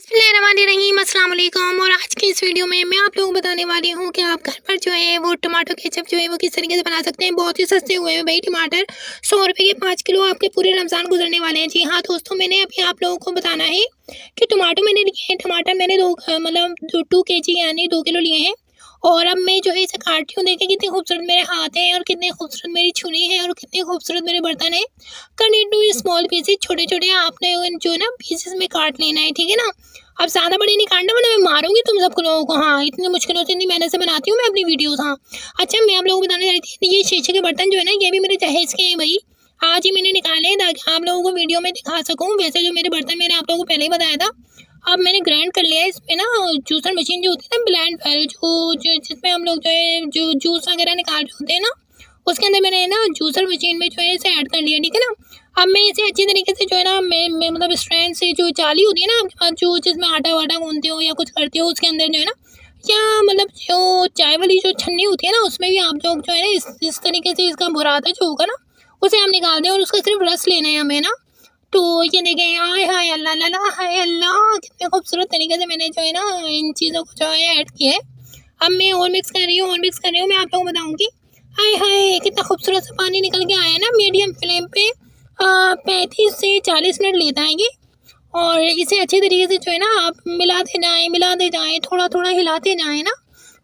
बिस्मिल्लाहिर्रहमानिर्रहीम, अस्सलाम वालेकुम। और आज की इस वीडियो में मैं आप लोगों को बताने वाली हूँ कि आप घर पर जो है वो टमाटो केचप जो है वो किस तरीके से बना सकते हैं। बहुत ही सस्ते हुए हैं भाई टमाटर, 100 रुपये के 5 किलो आपके पूरे रमज़ान गुजरने वाले हैं। जी हाँ दोस्तों, मैंने अभी आप लोगों को बताना है कि टमाटो मैंने लिए हैं। टमाटर मैंने 2 केजी यानी 2 किलो लिए हैं। और अब मैं जो है इसे काट रही हूँ। देखिए कितने खूबसूरत मेरे हाथ हैं और कितने खूबसूरत मेरी छुरी है और कितने खूबसूरत मेरे बर्तन है। कट इनटू स्मॉल पीसेस, छोटे छोटे आपने जो है ना पीसेस में काट लेना है, ठीक है ना। अब ज़्यादा बड़े नहीं काटना वरना मैं मारूंगी तुम सबको लोगों को। हाँ, इतनी मुश्किलों से इतनी मेहनत से बनाती हूँ मैं अपनी वीडियोस। हाँ अच्छा, मैं आप लोगों को बताने जा रही थी, ये शीशे के बर्तन जो है ना ये भी मेरे जहेज के हैं भाई। आज ही मैंने निकाले हैं ताकि आप लोगों को वीडियो में दिखा सकूँ। वैसे जो मेरे बर्तन मैंने आप लोगों को पहले ही बताया था। अब मैंने ग्राइंड कर लिया है इसमें ना, जूसर मशीन जो होती है ना, ब्लेंड वेल जो जिसमें हम लोग जो है जो जूस वगैरह निकाल रहे होते हैं ना, उसके अंदर मैंने ना जूसर मशीन में जो है इसे ऐड कर लिया, ठीक है ना। अब मैं इसे अच्छी तरीके से जो है ना मैं मतलब स्ट्रैंड से जो जाली होती है ना आपके पास, जो जिसमें आटा वाटा गूंदते हो या कुछ करते हो उसके अंदर जो है ना, या मतलब जो चाय वाली जो छन्नी होती है ना उसमें भी आप लोग जो है ना इस तरीके से इसका बुरादा जो होगा ना उसे हम निकाल दें और उसका सिर्फ रस लेना है हमें ना। तो ये देखें, हाय हाय अल्लाह अल्लाह हाय अल्लाह, कितने खूबसूरत तरीके से मैंने जो है ना इन चीज़ों को जो है ऐड किया है। अब मैं और मिक्स कर रही हूँ मैं आप लोगों को बताऊँगी। हाय हाय कितना खूबसूरत सा पानी निकल के आया ना। मीडियम फ्लेम पे 35 से 40 मिनट लेता है ये। और इसे अच्छे तरीके से जो है ना आप मिलाते जाएं, थोड़ा थोड़ा हिलाते जाएं ना।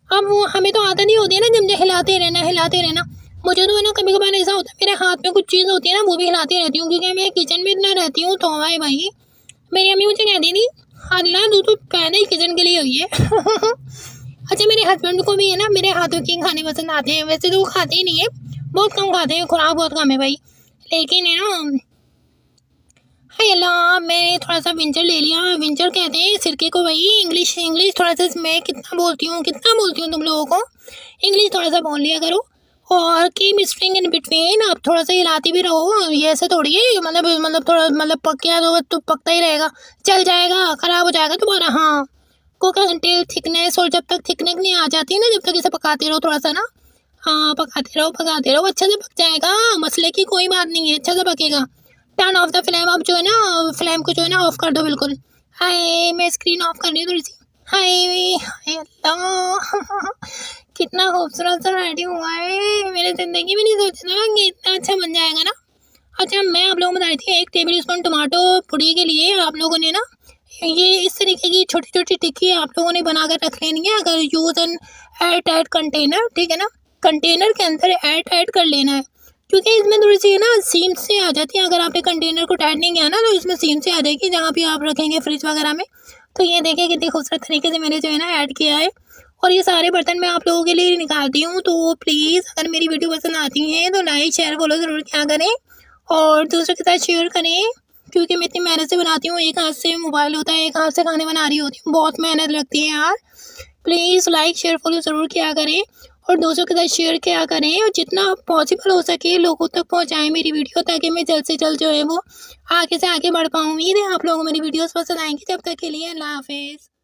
अब वो हमें तो आदत नहीं होती है ना, जब जो हिलाते रहना। मुझे तो है ना कभी कभार ऐसा होता है मेरे हाथ में कुछ चीज़ होती है ना वो भी हिलाती रहती हूँ, क्योंकि मैं किचन में इतना रहती हूँ। तो भाई मेरी अम्मी मुझे कहती थी, अल्लाह तू तो पैदा ही किचन के लिए हुई है। अच्छा, मेरे हस्बैंड को भी है ना मेरे हाथों के खाने पसंद आते हैं। वैसे तो वो खाते ही नहीं है, बहुत कम खाते हैं, खुराक बहुत कम है भाई। लेकिन है ना, हाय अल्लाह, मैं थोड़ा सा विंचर ले लिया। विंचर कहते हैं सिरके को भाई। इंग्लिश इंग्लिश थोड़ा सा मैं कितना बोलती हूँ तुम लोगों को। इंग्लिश थोड़ा सा बोल लिया करो। और कीप स्ट्रिंग इन बिटवीन, आप थोड़ा सा हिलाती भी रहो। ये ऐसे थोड़ी है, मतलब थोड़ा मतलब पक गया तो पकता ही रहेगा, चल जाएगा, खराब हो जाएगा तुम्हारा। हाँ, कुक अंटिल थिकनेस, और जब तक थिकनेस नहीं आ जाती ना जब तक इसे पकाते रहो थोड़ा सा ना। हाँ, पकाते रहो, अच्छे से पक जाएगा, मसले की कोई बात नहीं है, अच्छा से पकेगा। टर्न ऑफ द फ्लेम, अब जो है ना फ्लेम को जो है ना ऑफ कर दो बिल्कुल। हाय, मैं स्क्रीन ऑफ कर रही हूँ थोड़ी सी। हाय हाय अल्लाह, कितना खूबसूरत सा रेडी हुआ है। मैंने ज़िंदगी में नहीं सोचा था कि इतना अच्छा बन जाएगा ना। अच्छा, मैं आप लोगों को बता रही थी 1 टेबल स्पून टमाटो पुड़ी के लिए आप लोगों ने ना ये इस तरीके की छोटी छोटी टिक्की आप लोगों ने बना कर रख लेनी है। अगर use an air tight container, ठीक है ना, कंटेनर के अंदर एयर टाइट कर लेना है, क्योंकि इसमें थोड़ी सी ना सीम से आ जाती है। अगर आपने कंटेनर को टाइट नहीं किया ना तो इसमें सीम से आ जाएगी जहाँ भी आप रखेंगे फ्रिज वगैरह में। तो ये देखिए कितनी खूबसूरत तरीके से मैंने जो है ना ऐड किया है। और ये सारे बर्तन मैं आप लोगों के लिए निकालती हूँ। तो प्लीज़ अगर मेरी वीडियो पसंद आती है तो लाइक शेयर फॉलो ज़रूर क्या करें और दूसरों के साथ शेयर करें, क्योंकि मैं इतनी मेहनत से बनाती हूँ। एक हाथ से मोबाइल होता है, एक हाथ से खाने बना रही होती हूँ, बहुत मेहनत लगती है यार। प्लीज़ लाइक शेयर फॉलो ज़रूर किया करें और दूसरों के साथ शेयर किया करें, और जितना पॉसिबल हो सके लोगों तक पहुँचाएँ मेरी वीडियो, ताकि मैं जल्द से जल्द जो है वो आगे से आगे बढ़ पाऊँ। उम्मीद है आप लोगों को मेरी वीडियोस पसंद आएंगी। जब तक के लिए अल्लाह हाफिज़।